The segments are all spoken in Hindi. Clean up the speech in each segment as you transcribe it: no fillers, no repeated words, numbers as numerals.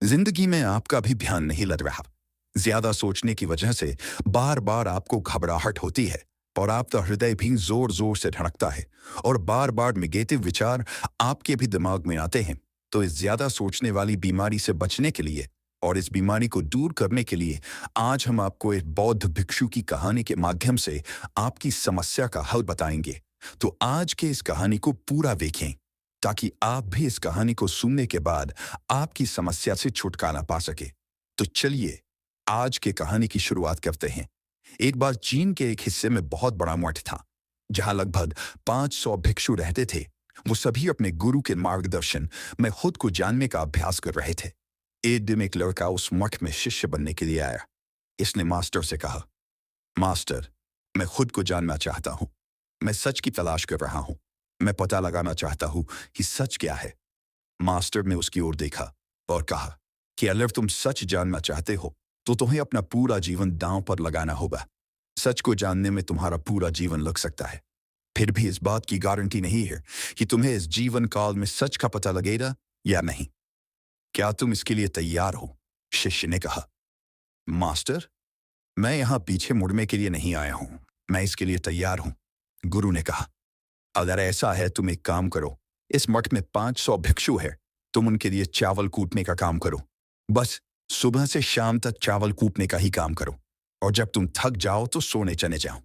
जिंदगी में आपका भी ध्यान नहीं लग रहा। ज्यादा सोचने की वजह से बार बार आपको घबराहट होती है और आपका हृदय भी जोर जोर से धड़कता है और बार बार निगेटिव विचार आपके भी दिमाग में आते हैं। तो इस ज्यादा सोचने वाली बीमारी से बचने के लिए और इस बीमारी को दूर करने के लिए आज हम आपको एक बौद्ध भिक्षु की कहानी के माध्यम से आपकी समस्या का हल बताएंगे। तो आज के इस कहानी को पूरा देखें ताकि आप भी इस कहानी को सुनने के बाद आपकी समस्या से छुटकारा पा सके। तो चलिए आज के कहानी की शुरुआत करते हैं। एक बार चीन के एक हिस्से में बहुत बड़ा मठ था जहां लगभग 500 भिक्षु रहते थे। वो सभी अपने गुरु के मार्गदर्शन में खुद को जानने का अभ्यास कर रहे थे। एक दिन एक लड़का उस मठ में शिष्य बनने के लिए आया। इसने मास्टर से कहा, मास्टर, मैं खुद को जानना चाहता हूं। मैं सच की तलाश कर रहा हूं। मैं पता लगाना चाहता हूं कि सच क्या है। मास्टर ने उसकी ओर देखा और कहा कि अगर तुम सच जानना चाहते हो तो तुम्हें अपना पूरा जीवन दांव पर लगाना होगा। सच को जानने में तुम्हारा पूरा जीवन लग सकता है, फिर भी इस बात की गारंटी नहीं है कि तुम्हें इस जीवन काल में सच का पता लगेगा या नहीं। क्या तुम इसके लिए तैयार हो? शिष्य ने कहा, मास्टर, मैं यहां पीछे मुड़ने के लिए नहीं आया हूं। मैं इसके लिए तैयार हूं। गुरु ने कहा, अगर ऐसा है तुम एक काम करो। इस मठ में 500 भिक्षु है। तुम उनके लिए चावल कूटने का काम करो। बस सुबह से शाम तक चावल कूटने का ही काम करो और जब तुम थक जाओ तो सोने चले जाओ।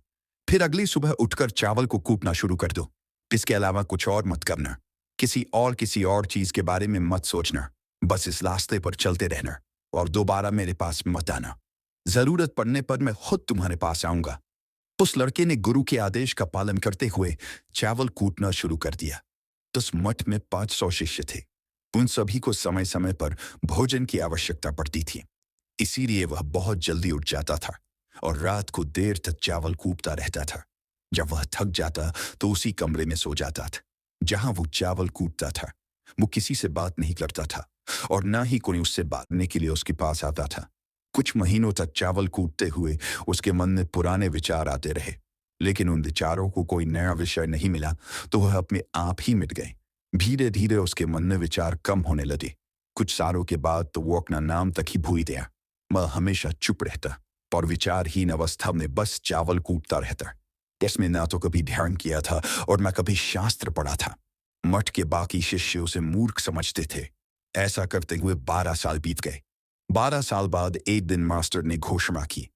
फिर अगली सुबह उठकर चावल को कूटना शुरू कर दो। इसके अलावा कुछ और मत करना। किसी और चीज के बारे में मत सोचना। बस इस रास्ते पर चलते रहना और दोबारा मेरे पास मत आना। जरूरत पड़ने पर मैं खुद तुम्हारे पास आऊंगा। उस लड़के ने गुरु के आदेश का पालन करते हुए चावल कूटना शुरू कर दिया। उस मठ में 500 शिष्य थे। उन सभी को समय समय पर भोजन की आवश्यकता पड़ती थी, इसीलिए वह बहुत जल्दी उठ जाता था और रात को देर तक चावल कूटता रहता था। जब वह थक जाता तो उसी कमरे में सो जाता था जहां वो चावल कूटता था। वो किसी से बात नहीं करता था और न ही कोई उससे बात करने के लिए उसके पास आता था। कुछ महीनों तक चावल कूटते हुए उसके मन में पुराने विचार आते रहे, लेकिन उन विचारों को कोई नया विषय नहीं मिला तो वह अपने आप ही मिट गए। धीरे धीरे उसके मन में विचार कम होने लगे। कुछ सालों के बाद तो वो अपना नाम तक ही भूल गया। वह हमेशा चुप रहता और विचारहीन अवस्था में बस चावल कूटता रहता। इसमें ना तो कभी ध्यान किया था और न कभी शास्त्र पढ़ा था। मठ के बाकी शिष्य उसे मूर्ख समझते थे। ऐसा करते हुए 12 साल बीत गए। 12 साल बाद एक दिन मास्टर ने घोषणा की,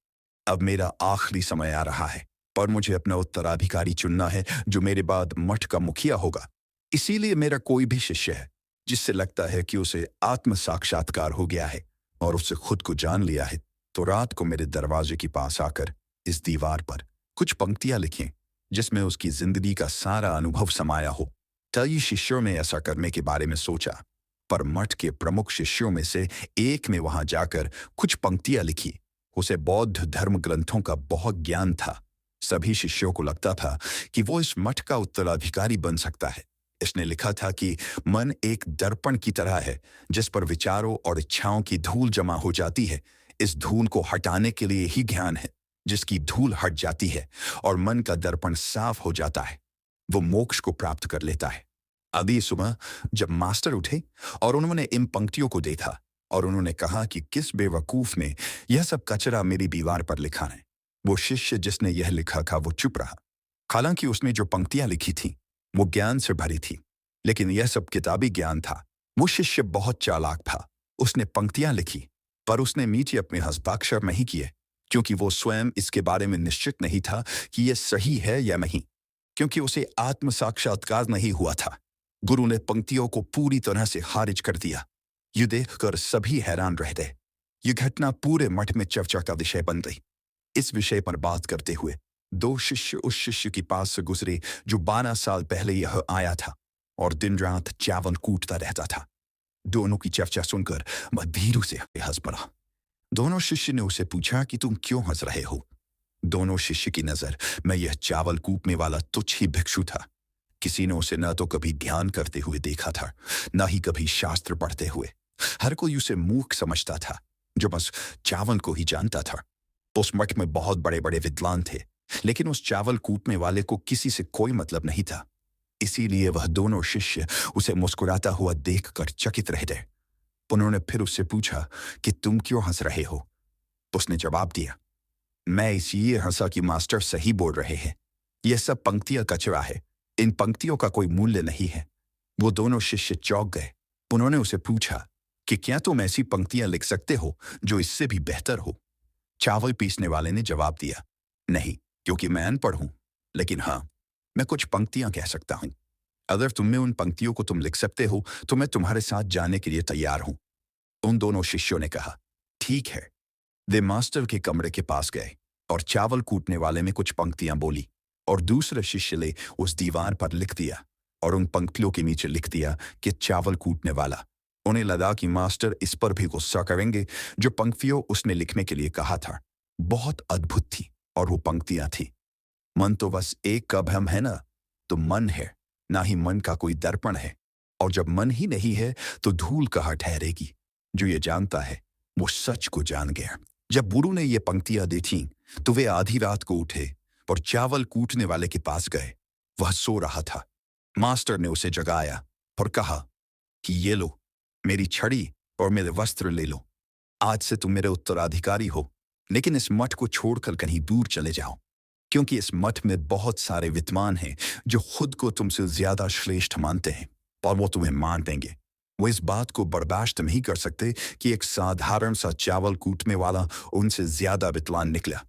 अब मेरा आखिरी समय आ रहा है, पर मुझे अपना उत्तराधिकारी चुनना है जो मेरे बाद मठ का मुखिया होगा। इसीलिए मेरा कोई भी शिष्य है जिससे लगता है कि उसे आत्म साक्षात्कार हो गया है और उससे खुद को जान लिया है, तो रात को मेरे दरवाजे के पास आकर इस दीवार पर कुछ पंक्तियां लिखें जिसमें उसकी जिंदगी का सारा अनुभव समाया हो। कई शिष्यों ने ऐसा करने के बारे में सोचा, पर मठ के प्रमुख शिष्यों में से एक ने वहां जाकर कुछ पंक्तियां लिखी। उसे बौद्ध धर्म ग्रंथों का बहुत ज्ञान था। सभी शिष्यों को लगता था कि वो इस मठ का उत्तराधिकारी बन सकता है। इसने लिखा था कि मन एक दर्पण की तरह है जिस पर विचारों और इच्छाओं की धूल जमा हो जाती है। इस धूल को हटाने के लिए ही ज्ञान है। जिसकी धूल हट जाती है और मन का दर्पण साफ हो जाता है, वो मोक्ष को प्राप्त कर लेता है। अभी सुबह जब मास्टर उठे और उन्होंने इन पंक्तियों को देखा और उन्होंने कहा कि किस बेवकूफ ने यह सब कचरा मेरी दीवार पर लिखा है। वो शिष्य जिसने यह लिखा था वो चुप रहा। हालांकि उसने जो पंक्तियां लिखी थी वो ज्ञान से भरी थी, लेकिन यह सब किताबी ज्ञान था। वो शिष्य बहुत चालाक था। उसने पंक्तियां लिखी पर उसने नीचे अपने हस्ताक्षर नहीं किए, क्योंकि वो स्वयं इसके बारे में निश्चित नहीं था कि यह सही है या नहीं, क्योंकि उसे आत्म साक्षात्कार नहीं हुआ था। गुरु ने पंक्तियों को पूरी तरह से खारिज कर दिया। ये देखकर सभी हैरान रह गए। ये घटना पूरे मठ में चर्चा का विषय बन गई। इस विषय पर बात करते हुए 2 शिष्य उस शिष्य के पास से गुजरे जो 12 साल पहले यह आया था और दिन रात चावल कूटता रहता था। दोनों की चर्चा सुनकर वह धीरे से हंस पड़ा। दोनों शिष्य ने उसे पूछा कि तुम क्यों हंस रहे हो? दोनों शिष्य की नजर में यह चावल कूटने वाला तुच्छ ही भिक्षु था। किसी ने उसे न तो कभी ध्यान करते हुए देखा था, न ही कभी शास्त्र पढ़ते हुए। हर कोई उसे मूर्ख समझता था जो बस चावल को ही जानता था। उस मठ में बहुत बड़े बड़े विद्वान थे, लेकिन उस चावल कूटने वाले को किसी से कोई मतलब नहीं था। इसीलिए वह दोनों शिष्य उसे मुस्कुराता हुआ देखकर चकित रह गए। उन्होंने फिर उससे पूछा कि तुम क्यों हंस रहे हो? उसने जवाब दिया, मैं इसलिए हंसा कि मास्टर सही बोल रहे हैं। यह सब पंक्तियां कचरा है। इन पंक्तियों का कोई मूल्य नहीं है। वो दोनों शिष्य चौंक गए। उन्होंने उसे पूछा कि क्या तुम ऐसी पंक्तियां लिख सकते हो जो इससे भी बेहतर हो? चावल पीसने वाले ने जवाब दिया, नहीं, क्योंकि मैं अनपढ़ हूं। लेकिन हाँ, मैं कुछ पंक्तियां कह सकता हूं। अगर तुम में उन पंक्तियों को तुम लिख सकते हो तो मैं तुम्हारे साथ जाने के लिए तैयार हूं। उन दोनों शिष्यों ने कहा, ठीक है। वे मास्टर के कमरे के पास गए और चावल कूटने वाले में कुछ पंक्तियां बोली और दूसरे शिष्य ने उस दीवार पर लिख दिया और उन पंक्तियों के नीचे लिख दिया कि चावल कूटने वाला। उन्हें लगा कि मास्टर इस पर भी गुस्सा करेंगे। जो पंक्तियों उसने लिखने के लिए कहा था बहुत अद्भुत थी और वो पंक्तियां थी, मन तो बस एक कब हम है ना, तो मन है, ना ही मन का कोई दर्पण है। और जब मन ही नहीं है तो धूल कहाँ ठहरेगी। जो ये जानता है वो सच को जान गया। जब गुरु ने ये पंक्तियां देखी तो वे आधी रात को उठे और चावल कूटने वाले के पास गए। वह सो रहा था। मास्टर ने उसे जगाया और कहा कि ये लो, मेरी छड़ी और मेरे वस्त्र ले लो। आज से तुम मेरे उत्तराधिकारी हो, लेकिन इस मठ को छोड़कर कहीं दूर चले जाओ, क्योंकि इस मठ में बहुत सारे विद्वान हैं जो खुद को तुमसे ज्यादा श्रेष्ठ मानते हैं और वो तुम्हें मान देंगे। वो इस बात को बर्दाश्त नहीं कर सकते कि एक साधारण सा चावल कूटने वाला उनसे ज्यादा विद्वान निकला।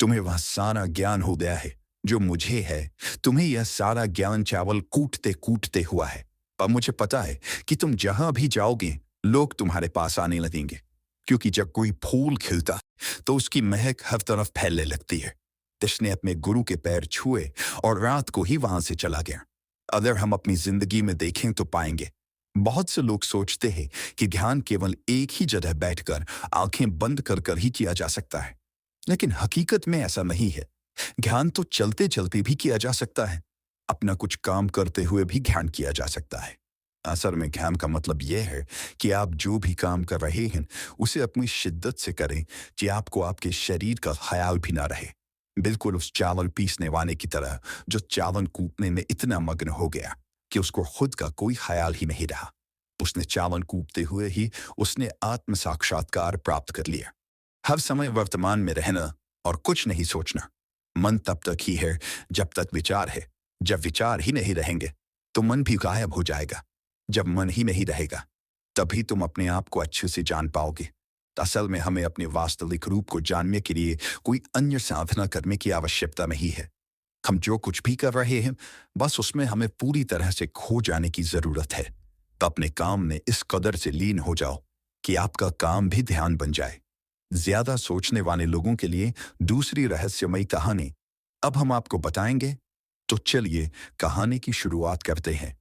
तुम्हें वह सारा ज्ञान हो गया है जो मुझे है। तुम्हें यह सारा ज्ञान चावल कूटते कूटते हुआ है। पर मुझे पता है कि तुम जहां भी जाओगे लोग तुम्हारे पास आने लगेंगे, क्योंकि जब कोई फूल खिलता तो उसकी महक हर तरफ फैलने लगती है। तिसने अपने गुरु के पैर छुए और रात को ही वहां से चला गया। अगर हम अपनी जिंदगी में देखें तो पाएंगे बहुत से लोग सोचते हैं कि ध्यान केवल एक ही जगह बैठकर आंखें बंद कर कर ही किया जा सकता है, लेकिन हकीकत में ऐसा नहीं है। ध्यान तो चलते चलते भी किया जा सकता है। अपना कुछ काम करते हुए भी ध्यान किया जा सकता है। असल में ध्यान का मतलब यह है कि आप जो भी काम कर रहे हैं उसे अपनी शिद्दत से करें कि आपको आपके शरीर का ख्याल भी ना रहे। बिल्कुल उस चावल पीसने वाले की तरह जो चावल कूटने में इतना मग्न हो गया कि उसको खुद का कोई ख्याल ही नहीं रहा। उसने चावल कूटते हुए ही उसने आत्म साक्षात्कार प्राप्त कर लिया। हर समय वर्तमान में रहना और कुछ नहीं सोचना। मन तब तक ही है जब तक विचार है। जब विचार ही नहीं रहेंगे तो मन भी गायब हो जाएगा। जब मन ही नहीं रहेगा तभी तुम अपने आप को अच्छे से जान पाओगे। असल में हमें अपने वास्तविक रूप को जानने के लिए कोई अन्य साधना करने की आवश्यकता नहीं है। हम जो कुछ भी कर रहे हैं बस उसमें हमें पूरी तरह से खो जाने की जरूरत है। तो अपने काम में इस कदर से लीन हो जाओ कि आपका काम भी ध्यान बन जाए। ज्यादा सोचने वाले लोगों के लिए दूसरी रहस्यमयी कहानी अब हम आपको बताएंगे। तो चलिए कहानी की शुरुआत करते हैं।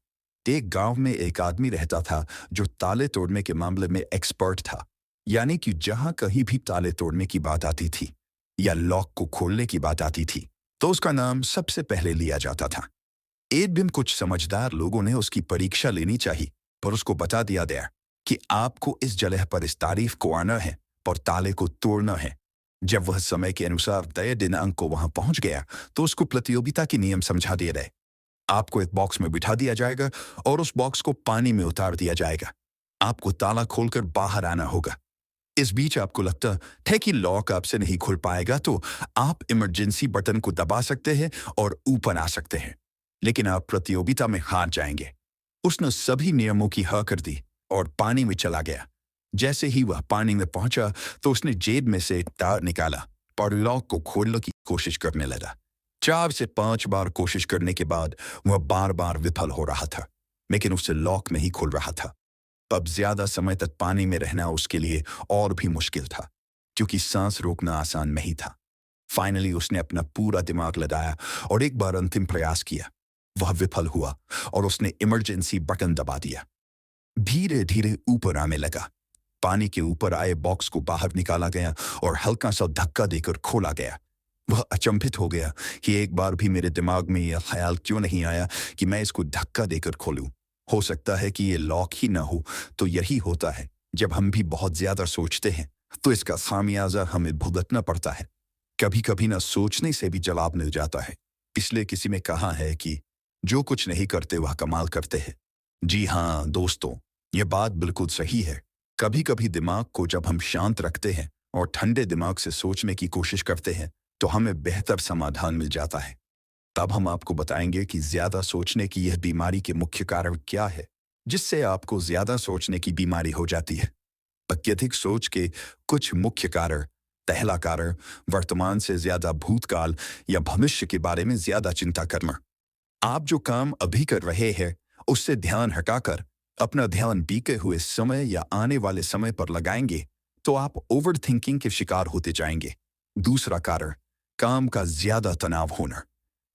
एक गांव में एक आदमी रहता था जो ताले तोड़ने के मामले में एक्सपर्ट था। यानी कि जहां कहीं भी ताले तोड़ने की बात आती थी या लॉक को खोलने की बात आती थी तो उसका नाम सबसे पहले लिया जाता था। एक दिन कुछ समझदार लोगों ने उसकी परीक्षा लेनी चाहिए, पर उसको बता दिया गया कि आपको इस जगह पर इस तारीफ को आना है और ताले को तोड़ना है। जब वह समय के अनुसार तय दिनांक को वहां पहुंच गया तो उसको प्रतियोगिता के नियम समझा दिए गए। आपको एक बॉक्स में बिठा दिया जाएगा और उस बॉक्स को पानी में उतार दिया जाएगा। आपको ताला खोलकर बाहर आना होगा। इस बीच आपको लगता है कि लॉक आपसे नहीं खुल पाएगा तो आप इमरजेंसी बटन को दबा सकते हैं और ऊपर आ सकते हैं, लेकिन आप प्रतियोगिता में हार जाएंगे। उसने सभी नियमों की हाँ कर दी और पानी में चला गया। जैसे ही वह पानी में पहुंचा तो उसने जेब में से एक तार निकाला और लॉक को खोलने की कोशिश करने लगा। 4 से 5 बार कोशिश करने के बाद वह बार बार विफल हो रहा था, लेकिन उससे लॉक नहीं खुल रहा था। अब ज्यादा समय तक पानी में रहना उसके लिए और भी मुश्किल था, क्योंकि सांस रोकना आसान नहीं था। फाइनली उसने अपना पूरा दिमाग लगाया और एक बार अंतिम प्रयास किया। वह विफल हुआ और उसने इमरजेंसी बटन दबा दिया। धीरे धीरे ऊपर आने लगा। पानी के ऊपर आए बॉक्स को बाहर निकाला गया और हल्का सा धक्का देकर खोला गया। वह अचंभित हो गया कि एक बार भी मेरे दिमाग में यह ख्याल क्यों नहीं आया कि मैं इसको धक्का देकर खोलूं। हो सकता है कि ये लॉक ही ना हो। तो यही होता है, जब हम भी बहुत ज्यादा सोचते हैं तो इसका खामियाजा हमें भुगतना पड़ता है। कभी कभी ना सोचने से भी जवाब मिल जाता है। इसलिए किसी ने कहा है कि जो कुछ नहीं करते वह कमाल करते हैं। जी हाँ दोस्तों, ये बात बिल्कुल सही है। कभी कभी दिमाग को जब हम शांत रखते हैं और ठंडे दिमाग से सोचने की कोशिश करते हैं तो हमें बेहतर समाधान मिल जाता है। तब हम आपको बताएंगे कि ज्यादा सोचने की यह बीमारी के मुख्य कारण क्या है, जिससे आपको ज्यादा सोचने की बीमारी हो जाती है। अत्यधिक सोच के कुछ मुख्य कारण। पहला कारण, वर्तमान से ज्यादा भूतकाल या भविष्य के बारे में ज्यादा चिंता करना। आप जो काम अभी कर रहे हैं उससे ध्यान हटाकर अपना ध्यान बीते हुए समय या आने वाले समय पर लगाएंगे तो आप ओवर थिंकिंग के शिकार होते जाएंगे। दूसरा कारण, काम का ज्यादा तनाव होना।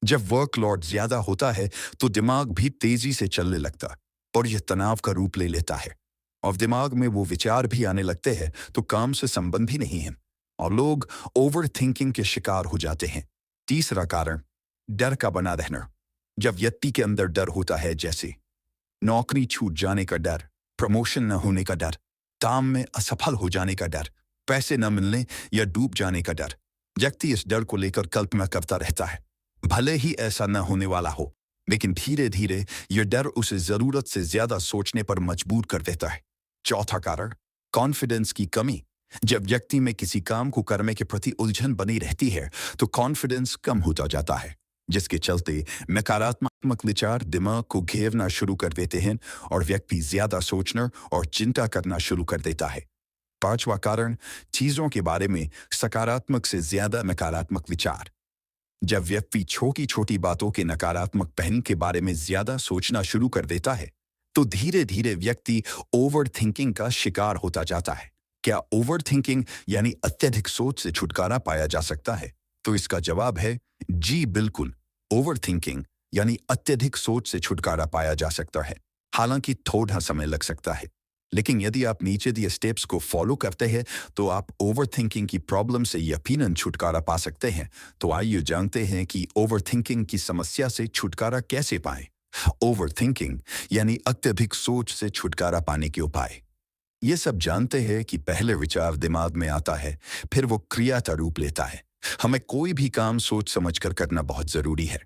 जब वर्कलोड ज्यादा होता है तो दिमाग भी तेजी से चलने लगता और यह तनाव का रूप ले लेता है और दिमाग में वो विचार भी आने लगते हैं तो काम से संबंध भी नहीं है और लोग ओवर थिंकिंग के शिकार हो जाते हैं। तीसरा कारण, डर का बना रहना। जब व्यक्ति के अंदर डर होता है, जैसे नौकरी छूट जाने का डर, प्रमोशन न होने का डर, काम में असफल हो जाने का डर, पैसे न मिलने या डूब जाने का डर, व्यक्ति इस डर को लेकर कल्पना करता रहता है। भले ही ऐसा न होने वाला हो, लेकिन धीरे धीरे यह डर उसे जरूरत से ज्यादा सोचने पर मजबूर कर देता है। चौथा कारण, कॉन्फिडेंस की कमी। जब व्यक्ति में किसी काम को करने के प्रति उलझन बनी रहती है तो कॉन्फिडेंस कम होता जाता है, जिसके चलते नकारात्मक विचार दिमाग को घेरना शुरू कर देते हैं और व्यक्ति ज्यादा सोचना और चिंता करना शुरू कर देता है। पांचवा कारण, चीजों के बारे में सकारात्मक से ज्यादा नकारात्मक विचार। जब व्यक्ति छोटी छोटी बातों के नकारात्मक पहलू के बारे में ज्यादा सोचना शुरू कर देता है तो धीरे धीरे व्यक्ति ओवर थिंकिंग का शिकार होता जाता है। क्या ओवर थिंकिंग यानी अत्यधिक सोच से छुटकारा पाया जा सकता है? तो इसका जवाब है जी बिल्कुल। ओवर थिंकिंग यानी अत्यधिक सोच से छुटकारा पाया जा सकता है, हालांकि थोड़ा समय लग सकता है। लेकिन यदि आप नीचे दिए स्टेप्स को फॉलो करते हैं तो आप ओवर थिंकिंग की प्रॉब्लम से यकीनन छुटकारा पा सकते हैं। तो आइए जानते हैं कि ओवर थिंकिंग की समस्या से छुटकारा कैसे पाएं। ओवर थिंकिंग यानी अत्यधिक सोच से छुटकारा पाने के उपाय। ये सब जानते हैं कि पहले विचार दिमाग में आता है, फिर वो क्रिया का रूप लेता है। हमें कोई भी काम सोच समझकर करना बहुत जरूरी है,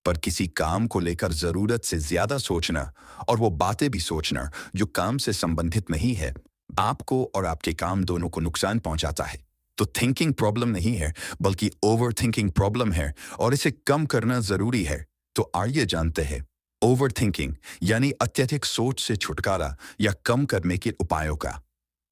पर किसी काम को लेकर जरूरत से ज्यादा सोचना और वो बातें भी सोचना जो काम से संबंधित नहीं है, आपको और आपके काम दोनों को नुकसान पहुंचाता है। तो थिंकिंग प्रॉब्लम नहीं है, बल्कि ओवर थिंकिंग प्रॉब्लम है और इसे कम करना जरूरी है। तो आइए जानते हैं ओवर थिंकिंग यानी अत्यधिक सोच से छुटकारा या कम करने के उपायों का।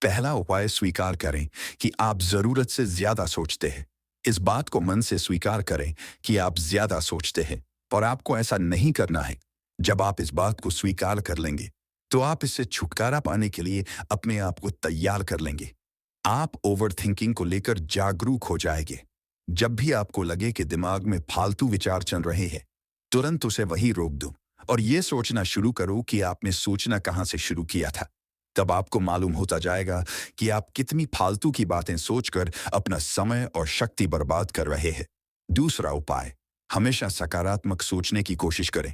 पहला उपाय, स्वीकार करें कि आप जरूरत से ज्यादा सोचते हैं। इस बात को मन से स्वीकार करें कि आप ज्यादा सोचते हैं और आपको ऐसा नहीं करना है। जब आप इस बात को स्वीकार कर लेंगे तो आप इससे छुटकारा पाने के लिए अपने आप को तैयार कर लेंगे। आप ओवर थिंकिंग को लेकर जागरूक हो जाएंगे। जब भी आपको लगे कि दिमाग में फालतू विचार चल रहे हैं, तुरंत उसे वहीं रोक दो और ये सोचना शुरू करो कि आपने सोचना कहाँ से शुरू किया था। तब आपको मालूम होता जाएगा कि आप कितनी फालतू की बातें सोचकर अपना समय और शक्ति बर्बाद कर रहे हैं। दूसरा उपाय, हमेशा सकारात्मक सोचने की कोशिश करें।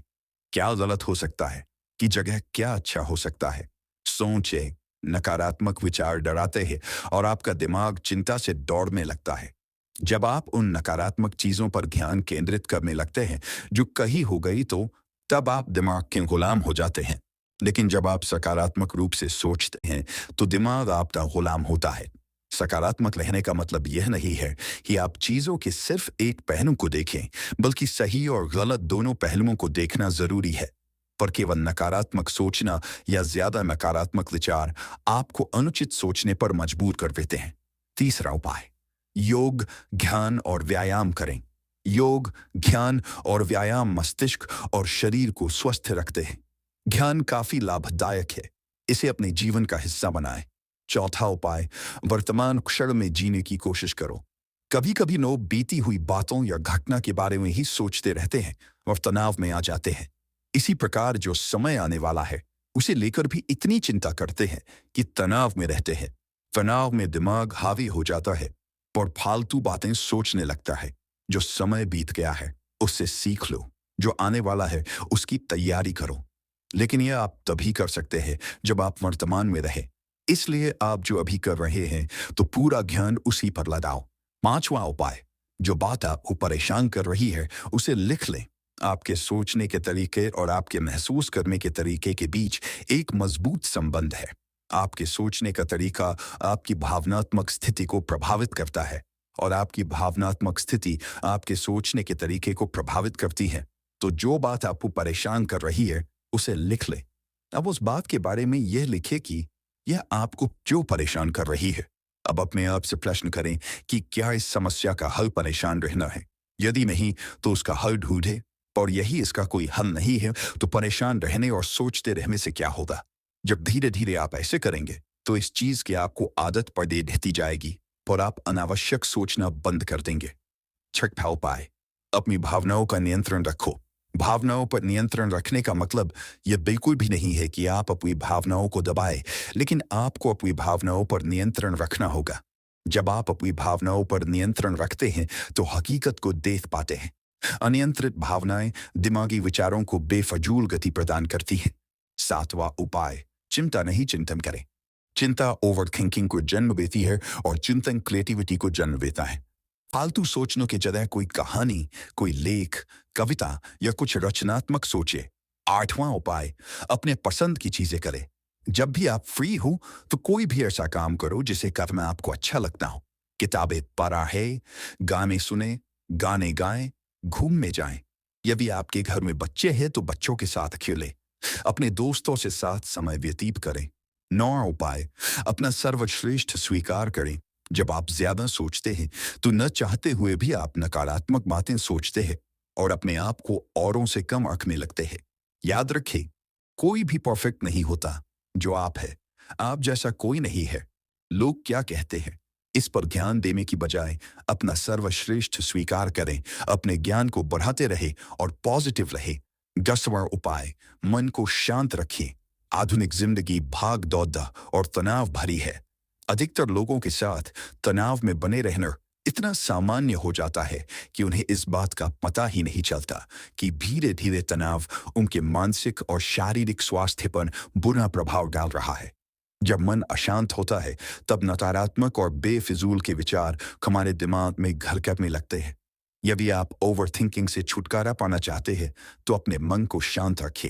क्या गलत हो सकता है कि जगह क्या अच्छा हो सकता है। सोचे, नकारात्मक विचार डराते हैं और आपका दिमाग चिंता से दौड़ने लगता है। जब आप उन नकारात्मक चीजों पर ध्यान केंद्रित करने लगते हैं जो कहीं हो गई, तो तब आप दिमाग के गुलाम हो जाते हैं। लेकिन जब आप सकारात्मक रूप से सोचते हैं तो दिमाग आपका गुलाम होता है। सकारात्मक रहने का मतलब यह नहीं है कि आप चीजों के सिर्फ एक पहलू को देखें, बल्कि सही और गलत दोनों पहलुओं को देखना जरूरी है। पर केवल नकारात्मक सोचना या ज्यादा नकारात्मक विचार आपको अनुचित सोचने पर मजबूर कर देते हैं। तीसरा उपाय, योग, ध्यान और व्यायाम करें। योग, ध्यान और व्यायाम मस्तिष्क और शरीर को स्वस्थ रखते हैं। ध्यान काफी लाभदायक है, इसे अपने जीवन का हिस्सा बनाएं। चौथा उपाय, वर्तमान क्षण में जीने की कोशिश करो। कभी कभी लोग बीती हुई बातों या घटना के बारे में ही सोचते रहते हैं और तनाव में आ जाते हैं। इसी प्रकार जो समय आने वाला है उसे लेकर भी इतनी चिंता करते हैं कि तनाव में रहते हैं। तनाव में दिमाग हावी हो जाता है और फालतू बातें सोचने लगता है। जो समय बीत गया है उससे सीख लो, जो आने वाला है उसकी तैयारी करो। लेकिन यह आप तभी कर सकते हैं जब आप वर्तमान में रहे। इसलिए आप जो अभी कर रहे हैं तो पूरा ध्यान उसी पर लगाओ। पांचवा उपाय, जो बात आपको परेशान कर रही है उसे लिख लें। आपके सोचने के तरीके और आपके महसूस करने के तरीके के बीच एक मजबूत संबंध है। आपके सोचने का तरीका आपकी भावनात्मक स्थिति को प्रभावित करता है और आपकी भावनात्मक स्थिति आपके सोचने के तरीके को प्रभावित करती है। तो जो बात आपको परेशान कर रही है, उसे लिख ले। अब उस बात के बारे में यह लिखे कि यह आपको क्यों परेशान कर रही है। अब अपने आप से प्रश्न करें कि क्या इस समस्या का हल परेशान रहना है। यदि नहीं, तो उसका हल ढूंढे, और यही इसका कोई हल नहीं है, तो परेशान रहने और सोचते रहने से क्या होगा। जब धीरे धीरे आप ऐसे करेंगे, तो इस चीज की आपको आदत पड़े रहती जाएगी और आप अनावश्यक सोचना बंद कर देंगे। छठा उपाय, अपनी भावनाओं का नियंत्रण रखो। भावनाओं पर नियंत्रण रखने का मतलब यह बिल्कुल भी नहीं है कि आप अपनी भावनाओं को दबाएं, लेकिन आपको अपनी भावनाओं पर नियंत्रण रखना होगा। जब आप अपनी भावनाओं पर नियंत्रण रखते हैं, तो हकीकत को देख पाते हैं। अनियंत्रित भावनाएं दिमागी विचारों को बेफजूल गति प्रदान करती हैं। सातवां उपाय, चिंता नहीं चिंतन करें। चिंता ओवर थिंकिंग को जन्म देती है और चिंतन क्रिएटिविटी को जन्म देता है। फालतू सोचने की जगह कोई कहानी, कोई लेख, कविता या कुछ रचनात्मक सोचे। आठवां उपाय, अपने पसंद की चीजें करें। जब भी आप फ्री हो, तो कोई भी ऐसा काम करो जिसे करना आपको अच्छा लगता हो। किताबें पढ़ें, गाने सुने, गाने गाएं, घूमने जाएं। यदि आपके घर में बच्चे हैं, तो बच्चों के साथ खेलें। अपने दोस्तों से साथ समय व्यतीत करें। नौवां उपाय, अपना सर्वश्रेष्ठ स्वीकार करें। जब आप ज्यादा सोचते हैं, तो न चाहते हुए भी आप नकारात्मक बातें सोचते हैं और अपने आप को औरों से कम आंकने लगते हैं। याद रखें, कोई भी परफेक्ट नहीं होता। जो आप है, आप जैसा कोई नहीं है। लोग क्या कहते हैं, इस पर ध्यान देने की बजाय अपना सर्वश्रेष्ठ स्वीकार करें, अपने ज्ञान को बढ़ाते रहे और पॉजिटिव रहे। 10वां उपाय, मन को शांत रखें। आधुनिक जिंदगी भाग दौड़ और तनाव भरी है। अधिकतर लोगों के साथ तनाव में बने रहना इतना सामान्य हो जाता है कि उन्हें इस बात का पता ही नहीं चलता कि धीरे धीरे तनाव उनके मानसिक और शारीरिक स्वास्थ्य पर बुरा प्रभाव डाल रहा है। जब मन अशांत होता है, तब नकारात्मक और बेफिजूल के विचार हमारे दिमाग में घर करने लगते हैं। यदि आप ओवर थिंकिंग से छुटकारा पाना चाहते हैं, तो अपने मन को शांत रखें।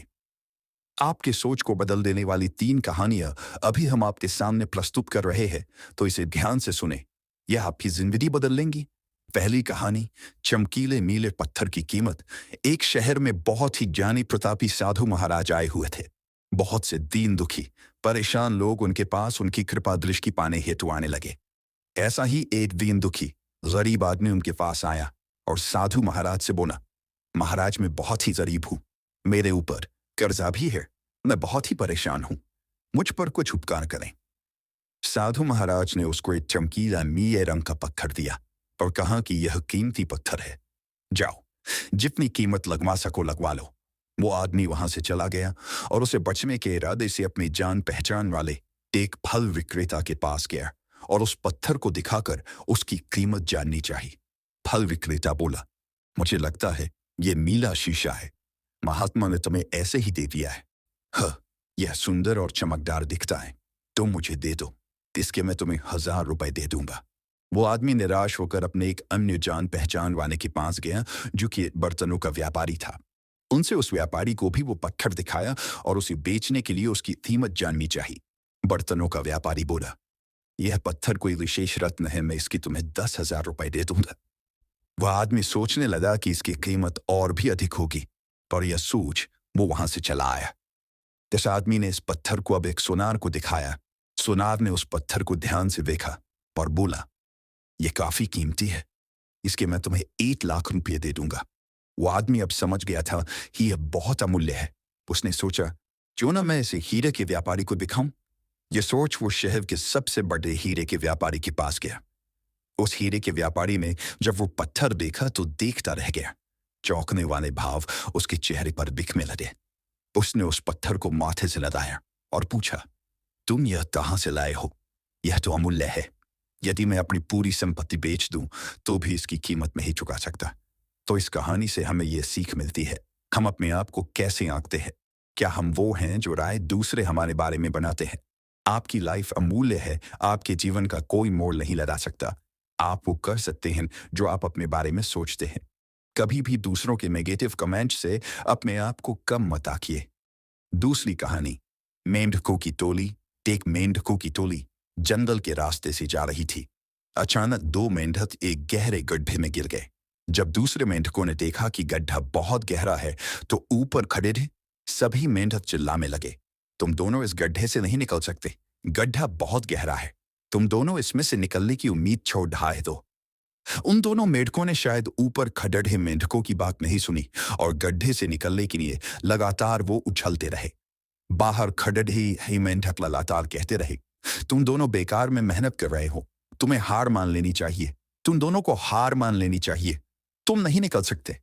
आपके सोच को बदल देने वाली 3 कहानियां अभी हम आपके सामने प्रस्तुत कर रहे हैं, तो इसे ध्यान से सुने। यह आपकी जिंदगी बदल लेंगी। पहली कहानी, चमकीले नीले पत्थर की कीमत। एक शहर में बहुत ही जानी प्रतापी साधु महाराज आए हुए थे। बहुत से दीन दुखी, परेशान लोग उनके पास उनकी कृपा दृष्टि पाने हेतु आने लगे। ऐसा ही एक दीन दुखी गरीब आदमी उनके पास आया और साधु महाराज से बोला, महाराज, मैं बहुत ही गरीब हूं, मेरे ऊपर कर्जा भी है, मैं बहुत ही परेशान हूं, मुझ पर कुछ उपकार करें। साधु महाराज ने उसको एक चमकीला नीले रंग का पत्थर दिया और कहा कि यह कीमती पत्थर है, जाओ, जितनी कीमत लगवा सको लगवा लो। वो आदमी वहां से चला गया और उसे बचने के इरादे से अपनी जान पहचान वाले एक फल विक्रेता के पास गया और उस पत्थर को दिखाकर उसकी कीमत जाननी चाहिए। फल विक्रेता बोला, मुझे लगता है ये नीला शीशा है, महात्मा ने तुम्हें ऐसे ही दे दिया है। हाँ, यह सुंदर और चमकदार दिखता है, तुम मुझे दे दो, इसके मैं तुम्हें 1000 रुपए दे दूंगा। वो आदमी निराश होकर अपने एक अन्य जान पहचान वाले के पास गया, जो कि बर्तनों का व्यापारी था। उनसे उस व्यापारी को भी वो पत्थर दिखाया और उसे बेचने के लिए उसकी कीमत जाननी चाहिए। बर्तनों का व्यापारी बोला, यह पत्थर कोई विशेष रत्न है, मैं इसकी तुम्हें 10,000 रुपए दे दूंगा। वह आदमी सोचने लगा कि इसकी कीमत और भी अधिक होगी, पर यह सोच वो वहां से चला आया। इस आदमी ने इस पत्थर को अब एक सुनार को दिखाया। सुनार ने उस पत्थर को ध्यान से देखा और बोला, यह काफी कीमती है, इसके मैं तुम्हें 1 लाख रुपये दे दूंगा। वो आदमी अब समझ गया था कि यह बहुत अमूल्य है। उसने सोचा, क्यों ना मैं इसे हीरे के व्यापारी को दिखाऊं। यह सोच वो शहर के सबसे बड़े हीरे के व्यापारी के पास गया। उस हीरे के व्यापारी ने जब वो पत्थर देखा तो देखता रह गया। चौंकने वाले भाव उसके चेहरे पर दिखने लगे। उसने उस पत्थर को माथे से लगाया और पूछा, तुम यह कहां से लाए हो? यह तो अमूल्य है, यदि मैं अपनी पूरी संपत्ति बेच दूं तो भी इसकी कीमत नहीं चुका सकता। तो इस कहानी से हमें यह सीख मिलती है, हम अपने आप को कैसे आंकते हैं। क्या हम वो हैं जो राय दूसरे हमारे बारे में बनाते हैं? आपकी लाइफ अमूल्य है, आपके जीवन का कोई मोड़ नहीं लगा सकता। आप वो कर सकते हैं जो आप अपने बारे में सोचते हैं। कभी भी दूसरों के नेगेटिव कमेंट से अपने आप को कम मत आंकिए। दूसरी कहानी, मेंढकों की टोली एक मेंढकों की टोली जंगल के रास्ते से जा रही थी। अचानक दो मेंढक एक गहरे गड्ढे में गिर गए। जब दूसरे मेंढकों ने देखा कि गड्ढा बहुत गहरा है तो ऊपर खड़े थे सभी मेंढक चिल्लाने लगे, तुम दोनों इस गड्ढे से नहीं निकल सकते, गड्ढा बहुत गहरा है, तुम दोनों इसमें से निकलने की उम्मीद छोड़ ढाए दो। उन दोनों मेंढकों ने शायद ऊपर खड़े मेंढकों की बात नहीं सुनी और गड्ढे से निकलने के लिए लगातार वो उछलते रहे। बाहर खड़े ही मेंढक लगातार कहते रहे, तुम दोनों बेकार में मेहनत कर रहे हो, तुम्हें हार मान लेनी चाहिए, तुम दोनों को हार मान लेनी चाहिए, तुम नहीं निकल सकते।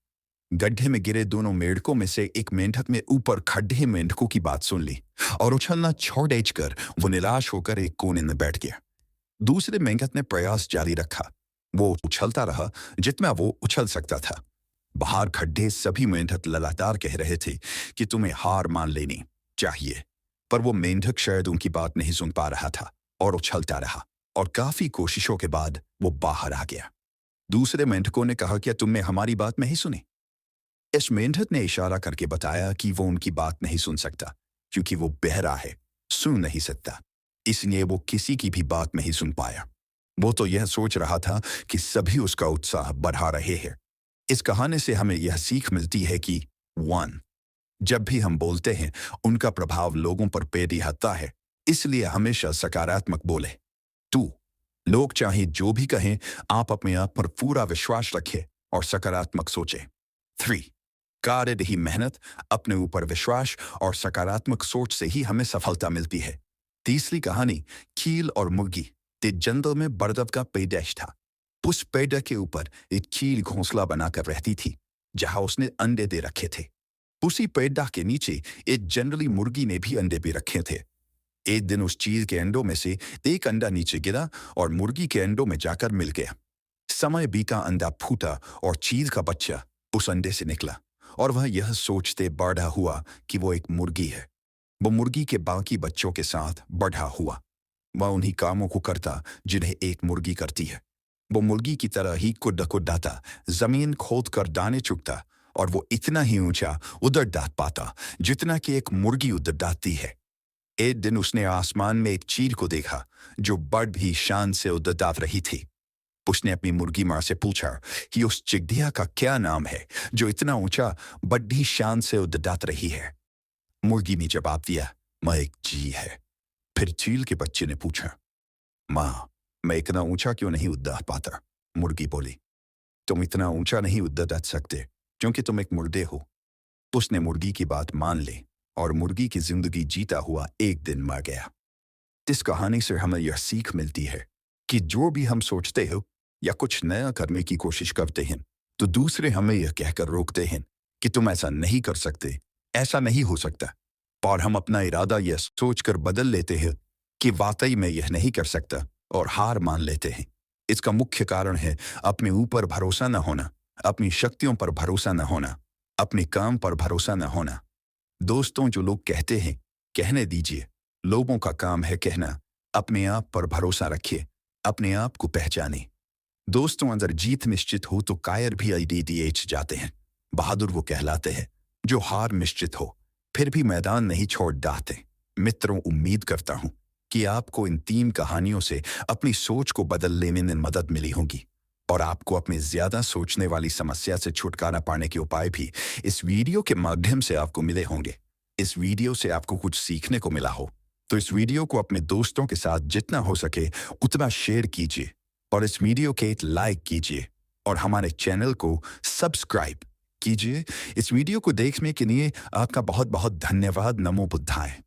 गड्ढे में गिरे दोनों मेंढकों में से एक मेंढक ने ऊपर खड़े मेंढकों की बात सुन ली और उछलना छोड़ देकर वो निराश होकर एक कोने में बैठ गया। दूसरे मेंढक ने प्रयास जारी रखा। वो उछलता रहा जितना वो उछल सकता था। बाहर खड्डे सभी मेंढक लगातार कह रहे थे कि तुम्हें हार मान लेनी चाहिए, पर वो मेंढक शायद उनकी बात नहीं सुन पा रहा था और उछलता रहा और काफी कोशिशों के बाद वो बाहर आ गया। दूसरे मेंढकों ने कहा, क्या तुमने हमारी बात नहीं सुनी? इस मेंढक ने इशारा करके बताया कि वो उनकी बात नहीं सुन सकता क्योंकि वो बहरा है, सुन नहीं सकता, इसलिए वो किसी की भी बात नहीं सुन पाया। वो तो यह सोच रहा था कि सभी उसका उत्साह बढ़ा रहे हैं। इस कहानी से हमें यह सीख मिलती है कि 1. जब भी हम बोलते हैं उनका प्रभाव लोगों पर पैदा होता है, इसलिए हमेशा सकारात्मक बोले। 2. लोग चाहे जो भी कहें, आप अपने आप पर पूरा विश्वास रखें और सकारात्मक सोचें। 3. कार्य रही मेहनत, अपने ऊपर विश्वास और सकारात्मक सोच से ही हमें सफलता मिलती है। तीसरी कहानी चील और मुर्गी। ते जंगल में बरगद का पेड़ था। उस पेड़ के ऊपर एक चील घोंसला बनाकर रहती थी जहां उसने अंडे दे रखे थे। उसी पेड़ के नीचे एक जंगली मुर्गी ने भी अंडे भी रखे थे। एक दिन उस चील के अंडों में से एक अंडा नीचे गिरा और मुर्गी के अंडों में जाकर मिल गया। समय बीता, अंडा फूटा और चील का बच्चा उस अंडे से निकला और वह यह सोचते बड़ा हुआ कि वो एक मुर्गी है। वो मुर्गी के बाकी बच्चों के साथ बढ़ा हुआ। वह उन्हीं कामों को करता जिन्हें एक मुर्गी करती है। वो मुर्गी की तरह ही कुदाता, जमीन खोद कर दाने चुगता और वो इतना ही ऊंचा उधर दात पाता जितना कि एक मुर्गी उधर दाती है। एक दिन उसने आसमान में एक चील को देखा जो बड़ी शान से उधर दात रही थी। उसने अपनी मुर्गी माँ से पूछा कि उस चिड़िया का क्या नाम है जो इतना ऊंचा बड़ी शान से उधर दात रही है। मुर्गी ने जवाब दिया, मैं एक जी है। फिर चील के बच्चे ने पूछा, माँ मैं इतना ऊंचा क्यों नहीं उड़ पाता? मुर्गी बोली, तुम इतना ऊंचा नहीं उड़ सकते क्योंकि तुम एक मुर्दे हो। उसने मुर्गी की बात मान ली और मुर्गी की जिंदगी जीता हुआ एक दिन मर गया। इस कहानी से हमें यह सीख मिलती है कि जो भी हम सोचते हो या कुछ नया करने की कोशिश करते हैं तो दूसरे हमें यह कहकर रोकते हैं कि तुम ऐसा नहीं कर सकते, ऐसा नहीं हो सकता, और हम अपना इरादा यह सोचकर बदल लेते हैं कि वाकई में यह नहीं कर सकता और हार मान लेते हैं। इसका मुख्य कारण है अपने ऊपर भरोसा न होना, अपनी शक्तियों पर भरोसा न होना, अपने काम पर भरोसा न होना। दोस्तों, जो लोग कहते हैं कहने दीजिए, लोगों का काम है कहना। अपने आप पर भरोसा रखिए, अपने आप को पहचाने। दोस्तों, अगर जीत निश्चित हो तो कायर भी IDDH जाते हैं। बहादुर वो कहलाते हैं जो हार निश्चित हो फिर भी मैदान नहीं छोड़ डालते। मित्रों, उम्मीद करता हूं कि आपको इन 3 कहानियों से अपनी सोच को बदलने में मदद मिली होगी और आपको अपने ज्यादा सोचने वाली समस्या से छुटकारा पाने के उपाय भी इस वीडियो के माध्यम से आपको मिले होंगे। इस वीडियो से आपको कुछ सीखने को मिला हो तो इस वीडियो को अपने दोस्तों के साथ जितना हो सके उतना शेयर कीजिए और इस वीडियो के एक लाइक कीजिए और हमारे चैनल को सब्सक्राइब कीजिए। इस वीडियो को देखने के लिए आपका बहुत बहुत धन्यवाद। नमो बुद्धाय।